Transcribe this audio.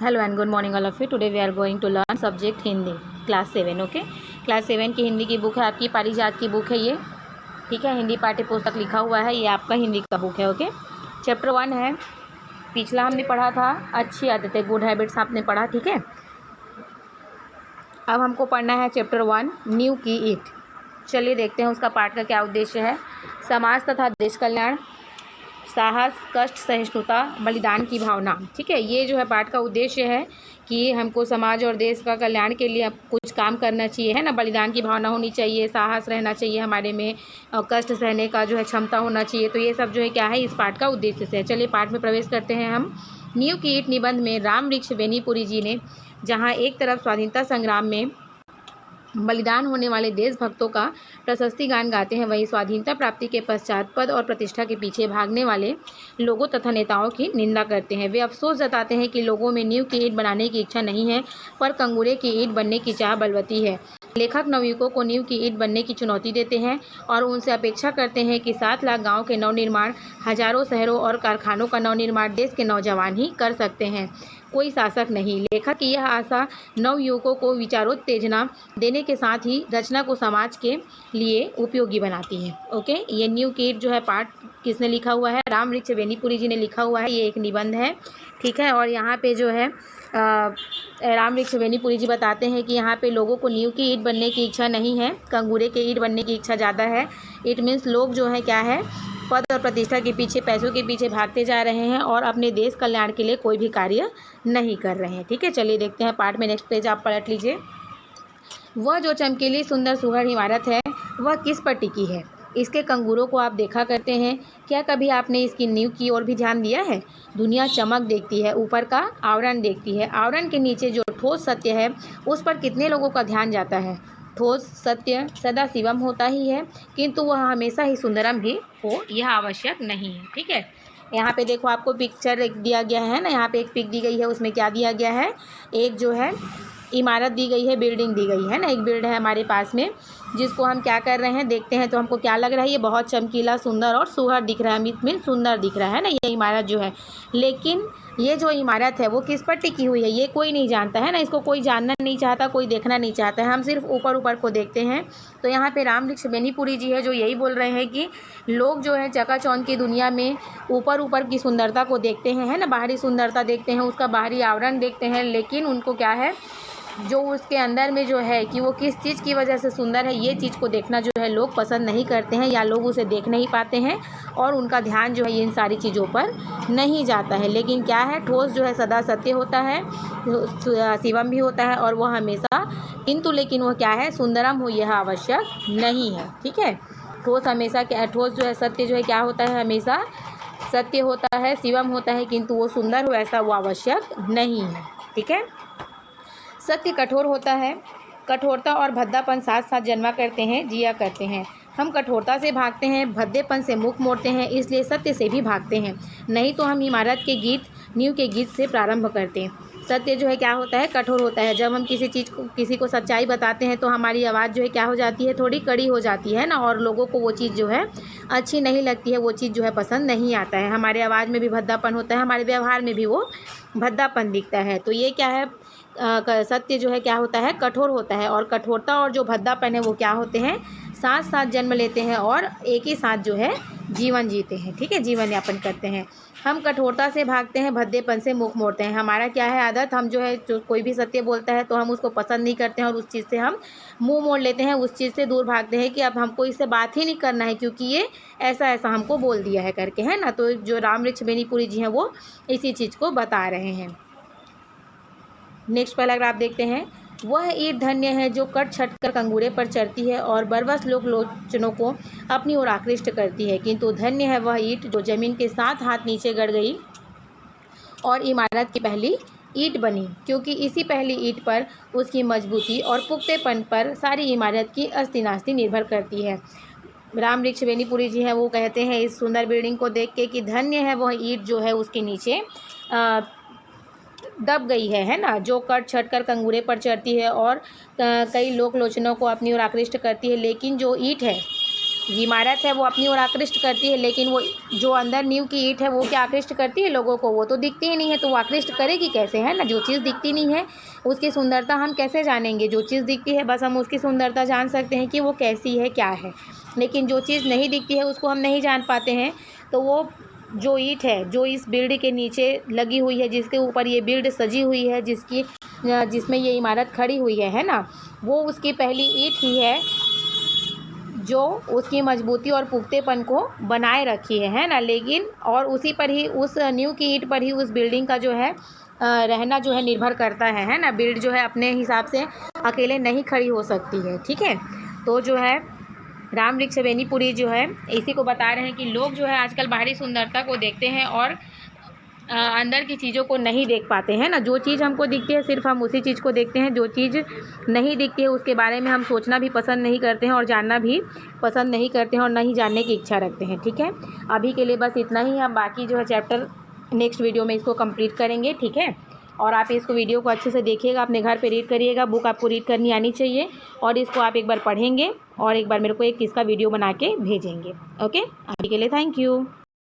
Hello and good morning all of you. Today we are going to learn subject Hindi class 7। Okay, class 7 की हिंदी की book है आपकी पारिजात की बुक है ये। ठीक है, हिंदी पाठ्य पुस्तक लिखा हुआ है, ये आपका हिंदी का बुक है। ओके, चैप्टर 1 है। पिछला हमने पढ़ा था अच्छी आदतें, गुड हैबिट्स आपने पढ़ा। ठीक है, अब हमको पढ़ना है चैप्टर 1 न्यू की ईट। चलिए देखते हैं उसका पाठ का क्या उद्देश्य है। समाज तथा देश कल्याण, साहस, कष्ट, सहिष्णुता, बलिदान की भावना। ठीक है, ये जो है पाठ का उद्देश्य है कि हमको समाज और देश का कल्याण के लिए अब कुछ काम करना चाहिए, है ना। बलिदान की भावना होनी चाहिए, साहस रहना चाहिए हमारे में, और कष्ट सहने का जो है क्षमता होना चाहिए। तो ये सब जो है क्या है, इस पाठ का उद्देश्य से है। चलिए पाठ में प्रवेश करते हैं हम। न्यू की ईट निबंध में राम वृक्ष बेनीपुरी जी ने जहाँ एक तरफ स्वाधीनता संग्राम में बलिदान होने वाले देशभक्तों का प्रशस्ति गान गाते हैं, वहीं स्वाधीनता प्राप्ति के पश्चात पद और प्रतिष्ठा के पीछे भागने वाले लोगों तथा नेताओं की निंदा करते हैं। वे अफसोस जताते हैं कि लोगों में नींव की ईंट बनाने की इच्छा नहीं है, पर कंगूरे की ईंट बनने की चाह बलवती है। लेखक नवयुवकों को नींव की ईंट बनने की चुनौती देते हैं और उनसे अपेक्षा करते हैं कि 7 लाख गाँव के नवनिर्माण, हजारों शहरों और कारखानों का नवनिर्माण देश के नौजवान ही कर सकते हैं, कोई शासक नहीं। लेखक की यह आशा नवयुवकों को विचारोत्तेजना देने के साथ ही रचना को समाज के लिए उपयोगी बनाती है। ओके, ये न्यू की ईट जो है पाठ किसने लिखा हुआ है, राम वृक्ष बेनीपुरी जी ने लिखा हुआ है। ये एक निबंध है। ठीक है, और यहाँ पे जो है राम वृक्ष बेनीपुरी जी बताते हैं कि यहाँ पे लोगों को नींव की ईंट बनने की इच्छा नहीं है, कंगूरे के ईंट बनने की इच्छा ज़्यादा है। इट मीन्स लोग जो है क्या है, पद और प्रतिष्ठा के पीछे, पैसों के पीछे भागते जा रहे हैं और अपने देश कल्याण के लिए कोई भी कार्य नहीं कर रहे हैं। ठीक है, चलिए देखते हैं पाठ में। नेक्स्ट पेज आप पलट लीजिए। वह जो चमकीली सुंदर सुघड़ इमारत है, वह किस पर टिकी है? इसके कंगूरों को आप देखा करते हैं, क्या कभी आपने इसकी नींव की ओर भी ध्यान दिया है? दुनिया चमक देखती है, ऊपर का आवरण देखती है, आवरण के नीचे जो ठोस सत्य है, उस पर कितने लोगों का ध्यान जाता है? ठोस सत्य सदा शिवम होता ही है, किंतु वह हमेशा ही सुंदरम भी हो, यह आवश्यक नहीं है। ठीक है, यहाँ पे देखो आपको पिक्चर एक दिया गया है ना, यहाँ पे एक पिक दी गई है, उसमें क्या दिया गया है, एक जो है इमारत दी गई है, बिल्डिंग दी गई है ना, एक बिल्ड है हमारे पास में, जिसको हम क्या कर रहे हैं, देखते हैं तो हमको क्या लग रहा है, ये बहुत चमकीला, सुंदर और सुघड़ दिख रहा है, मीन सुंदर दिख रहा है ना ये इमारत जो है। लेकिन ये जो इमारत है वो किस पर टिकी हुई है, ये कोई नहीं जानता है ना, इसको कोई जानना नहीं चाहता, कोई देखना नहीं चाहता है, हम सिर्फ ऊपर ऊपर को देखते हैं। तो यहाँ पे राम वृक्ष बेनीपुरी जी है जो यही बोल रहे हैं कि लोग जो है चकाचौंध की दुनिया में ऊपर ऊपर की सुंदरता को देखते हैं, है ना, बाहरी सुंदरता देखते हैं, उसका बाहरी आवरण देखते हैं, लेकिन उनको क्या है, जो उसके अंदर में जो है कि वो किस चीज़ की वजह से सुंदर है, ये चीज़ को देखना जो है लोग पसंद नहीं करते हैं, या लोग उसे देख नहीं पाते हैं और उनका ध्यान जो है इन सारी चीज़ों पर नहीं जाता है। लेकिन क्या है, ठोस जो है सदा सत्य होता है, शिवम भी होता है और वह हमेशा, किंतु लेकिन वह क्या है, सुंदरम हो, यह आवश्यक नहीं है। ठीक है, ठोस हमेशा क्या, ठोस जो है सत्य जो है क्या होता है, हमेशा सत्य होता है, शिवम होता है, किंतु वो सुंदर हो ऐसा वो आवश्यक नहीं है। ठीक है, सत्य कठोर होता है, कठोरता और भद्दापन साथ साथ जन्मा करते हैं, जिया करते हैं। हम कठोरता से भागते हैं, भद्देपन से मुख मोड़ते हैं, इसलिए सत्य से भी भागते हैं, नहीं तो हम इमारत के गीत, नींव के गीत से प्रारंभ करते हैं। सत्य जो है क्या होता है, कठोर होता है। जब हम किसी चीज़ को, किसी को सच्चाई बताते हैं तो हमारी आवाज़ जो है क्या हो जाती है, थोड़ी कड़ी हो जाती है ना, और लोगों को वो चीज़ जो है अच्छी नहीं लगती है, वो चीज़ जो है पसंद नहीं आता है। हमारे आवाज़ में भी भद्दापन होता है, हमारे व्यवहार में भी वो भद्दापन दिखता है। तो ये क्या है, सत्य जो है क्या होता है, कठोर होता है, और कठोरता और जो भद्दापन है वो क्या होते हैं, साथ साथ जन्म लेते हैं और एक ही साथ जो है जीवन जीते हैं। ठीक है, जीवन यापन करते हैं। हम कठोरता से भागते हैं, भद्देपन से मुख मोड़ते हैं। हमारा क्या है आदत, हम जो है, जो कोई भी सत्य बोलता है तो हम उसको पसंद नहीं करते हैं और उस चीज़ से हम मुंह मोड़ लेते हैं, उस चीज़ से दूर भागते हैं कि अब हमको इससे बात ही नहीं करना है, क्योंकि ये ऐसा ऐसा हमको बोल दिया है करके, है ना। तो जो राम वृक्ष बेनीपुरी जी हैं वो इसी चीज़ को बता रहे हैं। नेक्स्ट पैराग्राफ देखते हैं। वह ईंट धन्य है जो कट छट कर कंगूरे पर चढ़ती है और बरबस लोक लोचनों को अपनी ओर आकृष्ट करती है, किंतु धन्य है वह ईंट जो जमीन के 7 हाथ नीचे गड़ गई और इमारत की पहली ईंट बनी, क्योंकि इसी पहली ईंट पर उसकी मजबूती और पुख्तेपन पर सारी इमारत की अस्ति नास्ति निर्भर करती है। राम वृक्ष बेनीपुरी जी हैं वो कहते हैं इस सुंदर बिल्डिंग को देख के कि धन्य है वह ईंट जो है उसके नीचे दब गई है ना, जो कट छट कर कंगूरे पर चढ़ती है और कई लोक लोचनों को अपनी ओर आकृष्ट करती है। लेकिन जो ईंट है इमारत है वो अपनी ओर आकृष्ट करती है, लेकिन वो जो अंदर नींव की ईंट है वो क्या आकृष्ट करती है लोगों को? वो तो दिखती ही नहीं है, तो वो आकृष्ट करेगी कैसे, है ना? जो चीज़ दिखती नहीं है उसकी सुंदरता हम कैसे जानेंगे? जो चीज़ दिखती है बस हम उसकी सुंदरता जान सकते हैं कि वो कैसी है, क्या है, लेकिन जो चीज़ नहीं दिखती है उसको हम नहीं जान पाते हैं। तो वो जो ईंट है जो इस बिल्ड के नीचे लगी हुई है, जिसके ऊपर ये बिल्ड सजी हुई है, जिसमें ये इमारत खड़ी हुई है ना, वो उसकी पहली ईंट ही है जो उसकी मजबूती और पुख्तेपन को बनाए रखी है ना। लेकिन और उसी पर ही, उस नींव की ईंट पर ही उस बिल्डिंग का जो है रहना जो है निर्भर करता है ना। बिल्ड जो है अपने हिसाब से अकेले नहीं खड़ी हो सकती है, ठीक है। तो जो है राम वृक्ष बेनीपुरी जो है इसी को बता रहे हैं कि लोग जो है आजकल बाहरी सुंदरता को देखते हैं और अंदर की चीज़ों को नहीं देख पाते हैं ना। जो चीज़ हमको दिखती है सिर्फ हम उसी चीज़ को देखते हैं, जो चीज़ नहीं दिखती है उसके बारे में हम सोचना भी पसंद नहीं करते हैं और जानना भी पसंद नहीं करते हैं और ना ही जानने की इच्छा रखते हैं, ठीक है। अभी के लिए बस इतना ही, हम बाकी जो है चैप्टर नेक्स्ट वीडियो में इसको कंप्लीट करेंगे, ठीक है। और आप इसको वीडियो को अच्छे से देखिएगा, अपने घर पे रीड करिएगा, बुक आपको रीड करनी आनी चाहिए और इसको आप एक बार पढ़ेंगे और एक बार मेरे को एक इसका वीडियो बना के भेजेंगे, ओके। अभी के लिए थैंक यू।